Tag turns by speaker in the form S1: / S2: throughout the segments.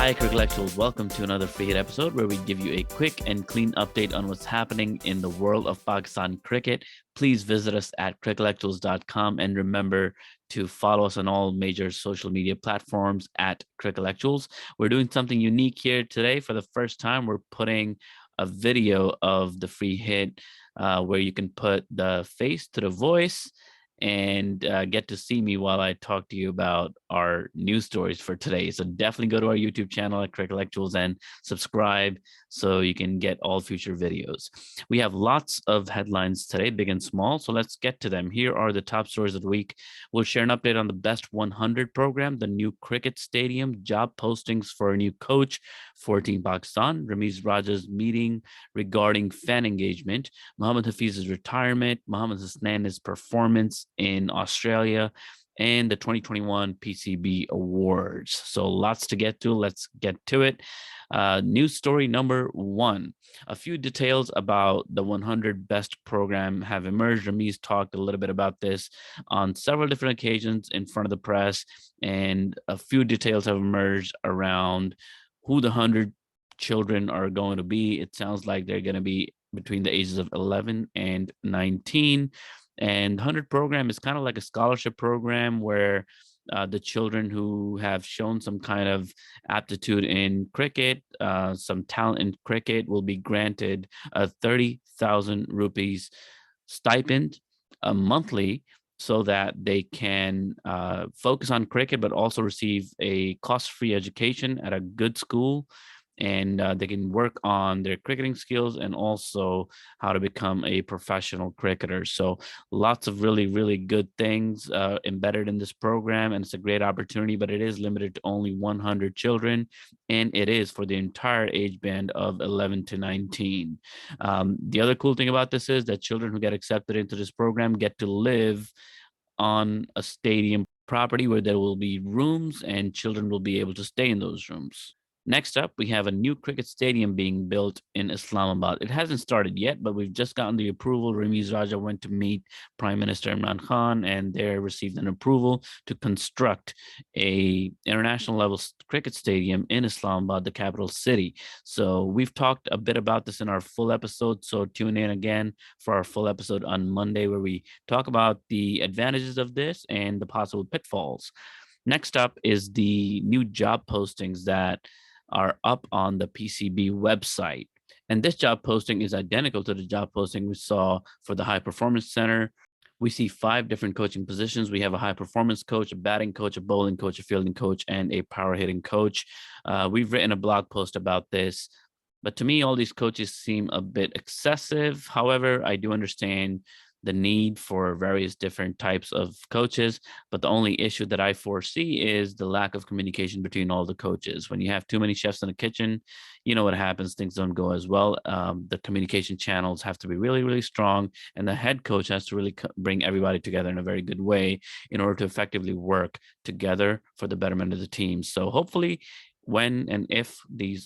S1: Hi, Crickellectuals. Welcome to another free hit episode where we give you a quick and clean update on what's happening in the world of Pakistan cricket. Please visit us at crickellectuals.com and remember to follow us on all major social media platforms at Crickellectuals. We're doing something unique here today. For the first time, we're putting a video of the free hit where you can put the face to the voice and get to see me while I talk to you about our news stories for today. So definitely go to our YouTube channel at Crickellectuals and subscribe so you can get all future videos. We have lots of headlines today, big and small, so let's get to them. Here are the top stories of the week. We'll share an update on the Best 100 program, the new cricket stadium, job postings for a new coach for Team Pakistan, Ramiz Raja's meeting regarding fan engagement, Mohammad Hafeez's retirement, Mohammad Husnain's performance in Australia, and the 2021 PCB Awards. So lots to get to. Let's get to it. News story number one. A few details about the 100 Best program have emerged. Ramiz talked a little bit about this on several different occasions in front of the press, and a few details have emerged around who the 100 children are going to be. It sounds like they're going to be between the ages of 11 and 19. And 100 program is kind of like a scholarship program where the children who have shown some kind of aptitude in cricket, some talent in cricket, will be granted a 30,000 rupees stipend monthly so that they can focus on cricket, but also receive a cost-free education at a good school. And they can work on their cricketing skills and also how to become a professional cricketer. So lots of really, really good things embedded in this program. And it's a great opportunity, but it is limited to only 100 children. And it is for the entire age band of 11 to 19. The other cool thing about this is that children who get accepted into this program get to live on a stadium property where there will be rooms and children will be able to stay in those rooms. Next up, we have a new cricket stadium being built in Islamabad. It hasn't started yet, but we've just gotten the approval. Ramiz Raja went to meet Prime Minister Imran Khan, and they received an approval to construct a international level cricket stadium in Islamabad, the capital city. So we've talked a bit about this in our full episode. So tune in again for our full episode on Monday, where we talk about the advantages of this and the possible pitfalls. Next up is the new job postings that are up on the PCB website. And this job posting is identical to the job posting we saw for the High Performance Center. We see 5 different coaching positions. We have a high performance coach, a batting coach, a bowling coach, a fielding coach, and a power hitting coach. We've written a blog post about this, but to me, all these coaches seem a bit excessive. However, I do understand the need for various different types of coaches. But the only issue that I foresee is the lack of communication between all the coaches. When you have too many chefs in the kitchen, you know what happens, things don't go as well. The communication channels have to be really, really strong, and the head coach has to really bring everybody together in a very good way in order to effectively work together for the betterment of the team. So hopefully, when and if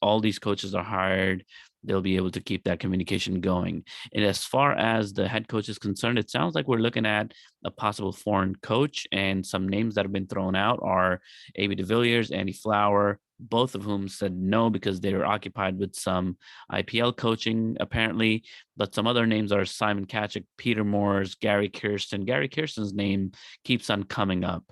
S1: all these coaches are hired, they'll be able to keep that communication going. And as far as the head coach is concerned, it sounds like we're looking at a possible foreign coach, and some names that have been thrown out are A.B. de Villiers, Andy Flower, both of whom said no because they were occupied with some IPL coaching, apparently. But some other names are Simon Katchik, Peter Moores, Gary Kirsten. Gary Kirsten's name keeps on coming up.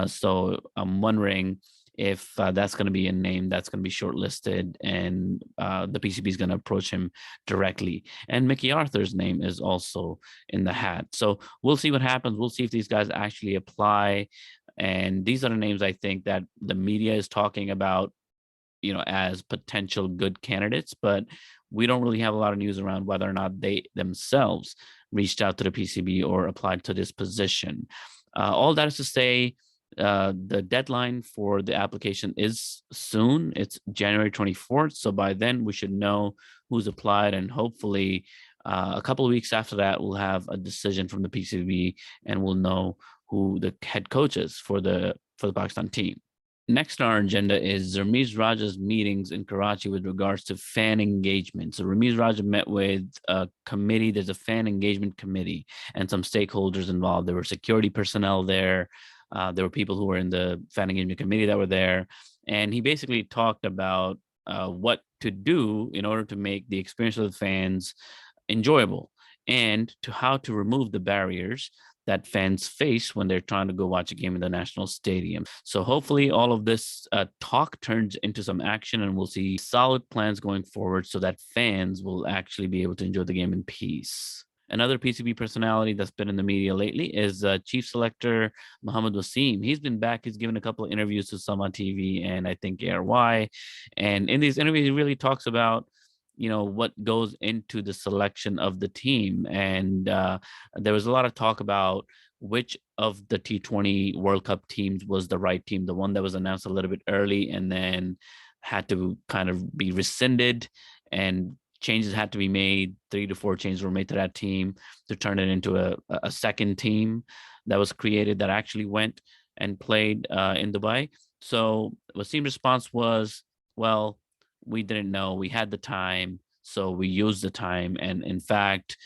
S1: So I'm wondering if that's going to be a name that's going to be shortlisted, and the PCB is going to approach him directly. And Mickey Arthur's name is also in the hat. So we'll see what happens. We'll see if these guys actually apply. And these are the names I think that the media is talking about, as potential good candidates, but we don't really have a lot of news around whether or not they themselves reached out to the PCB or applied to this position. All that is to say, the deadline for the application is soon. It's January 24th. So by then we should know who's applied, and hopefully a couple of weeks after that, we'll have a decision from the PCB and we'll know who the head coach is for the Pakistan team. Next on our agenda is Ramiz Raja's meetings in Karachi with regards to fan engagement. So Ramiz Raja met with a committee. There's a fan engagement committee and some stakeholders involved. There were security personnel there. There were people who were in the fan engagement committee that were there, and he basically talked about what to do in order to make the experience of the fans enjoyable, and to how to remove the barriers that fans face when they're trying to go watch a game in the national stadium. So hopefully all of this talk turns into some action, and we'll see solid plans going forward so that fans will actually be able to enjoy the game in peace. Another PCB personality that's been in the media lately is Chief Selector Mohammad Wasim. He's been back. He's given a couple of interviews to some on TV and I think ARY. And in these interviews, he really talks about what goes into the selection of the team. And there was a lot of talk about which of the T20 World Cup teams was the right team, the one that was announced a little bit early and then had to kind of be rescinded, and changes had to be made. 3 to 4 changes were made to that team to turn it into a second team that was created that actually went and played in Dubai. So Wasim's response was, well, we didn't know. We had the time, so we used the time. And in fact,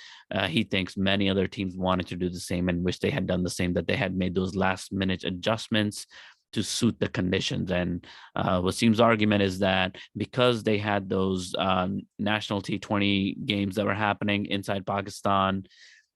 S1: he thinks many other teams wanted to do the same and wish they had done the same, that they had made those last minute adjustments to suit the conditions. And Wasim's argument is that because they had those national T20 games that were happening inside Pakistan,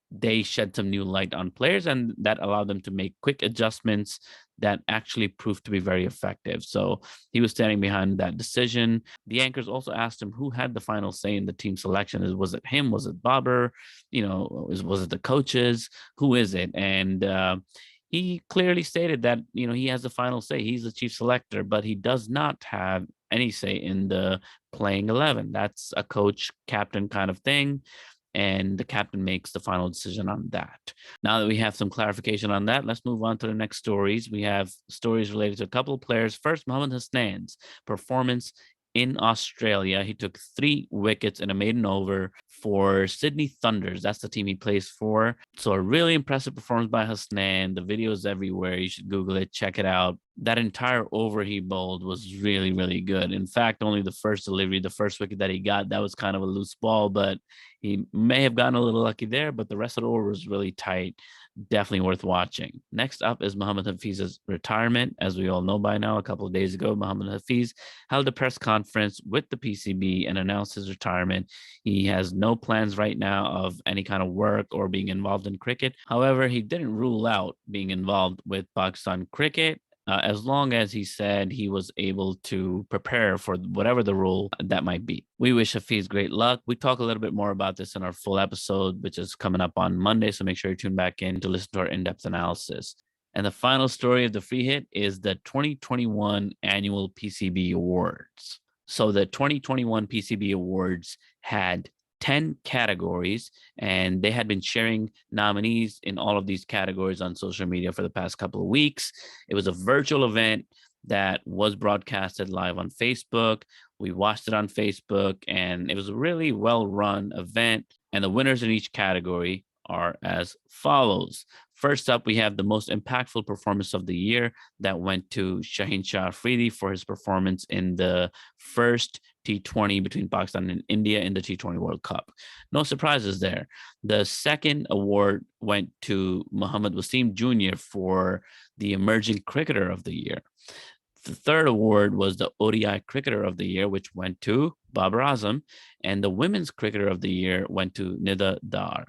S1: they shed some new light on players, and that allowed them to make quick adjustments that actually proved to be very effective. So he was standing behind that decision. The anchors also asked him who had the final say in the team selection. Was it him? Was it Babar? Was it the coaches? Who is it? And he clearly stated that he has the final say. He's the chief selector, but he does not have any say in the playing 11. That's a coach captain kind of thing, and the captain makes the final decision on that. Now that we have some clarification on that, let's move on to the next stories. We have stories related to a couple of players. First, Mohammad Husnain's performance in Australia. He took 3 wickets in a maiden over for Sydney Thunders. That's the team he plays for. So a really impressive performance by Husnain. The video is everywhere. You should Google it, check it out. That entire over he bowled was really, really good. In fact, only the first delivery, the first wicket that he got, that was kind of a loose ball, but he may have gotten a little lucky there, but the rest of the over was really tight. Definitely worth watching. Next up is Mohammad Hafeez's retirement. As we all know by now, a couple of days ago, Mohammad Hafeez held a press conference with the PCB and announced his retirement. He has no plans right now of any kind of work or being involved in cricket. However, he didn't rule out being involved with Pakistan cricket, as long as he said he was able to prepare for whatever the role that might be. We wish Hafeez great luck. We talk a little bit more about this in our full episode, which is coming up on Monday, so make sure you tune back in to listen to our in-depth analysis. And the final story of the free hit is the 2021 Annual Pcb Awards. So the 2021 PCB Awards had 10 categories, and they had been sharing nominees in all of these categories on social media for the past couple of weeks. It was a virtual event that was broadcasted live on Facebook. We watched it on Facebook, and it was a really well-run event. And the winners in each category are as follows. First up, we have the most impactful performance of the year. That went to Shaheen Shah Afridi for his performance in the first T20 between Pakistan and India in the T20 World Cup. No surprises there. The second award went to Mohammad Wasim Jr. for the Emerging Cricketer of the Year. The third award was the Odi Cricketer of the Year, which went to babarazam, and the Women's Cricketer of the Year went to Nida Dar.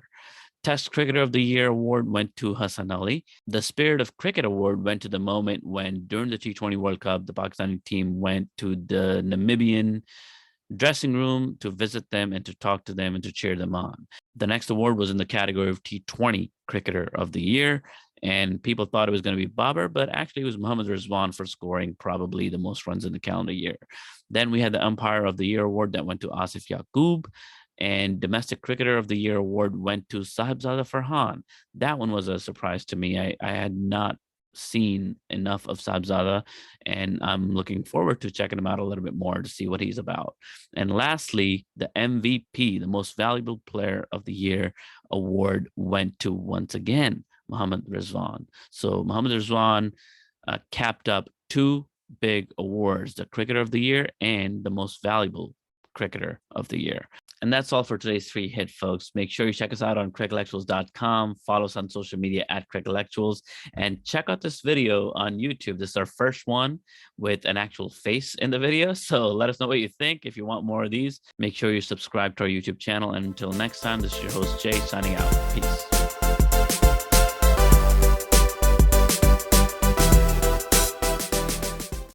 S1: Test Cricketer of the Year award went to Hassan Ali. The Spirit of Cricket award went to the moment when, during the T20 World Cup, the Pakistani team went to the Namibian dressing room to visit them and to talk to them and to cheer them on. The next award was in the category of T20 Cricketer of the Year, and people thought it was going to be Babar, but actually it was Mohammad Rizwan for scoring probably the most runs in the calendar year. Then we had the Umpire of the Year award that went to Asif Yaqub, and Domestic Cricketer of the Year award went to Sahibzada Farhan. That one was a surprise to me. I had not seen enough of Sahibzada, and I'm looking forward to checking him out a little bit more to see what he's about. And lastly, the MVP, the Most Valuable Player of the Year award went to, once again, Mohammad Rizwan. So Mohammad Rizwan capped up 2 big awards, the Cricketer of the Year and the Most Valuable Cricketer of the Year. And that's all for today's free hit, folks. Make sure you check us out on crickellectuals.com. Follow us on social media at Crickellectuals, and check out this video on YouTube. This is our first one with an actual face in the video. So let us know what you think. If you want more of these, make sure you subscribe to our YouTube channel. And until next time, this is your host, Jay, signing out. Peace.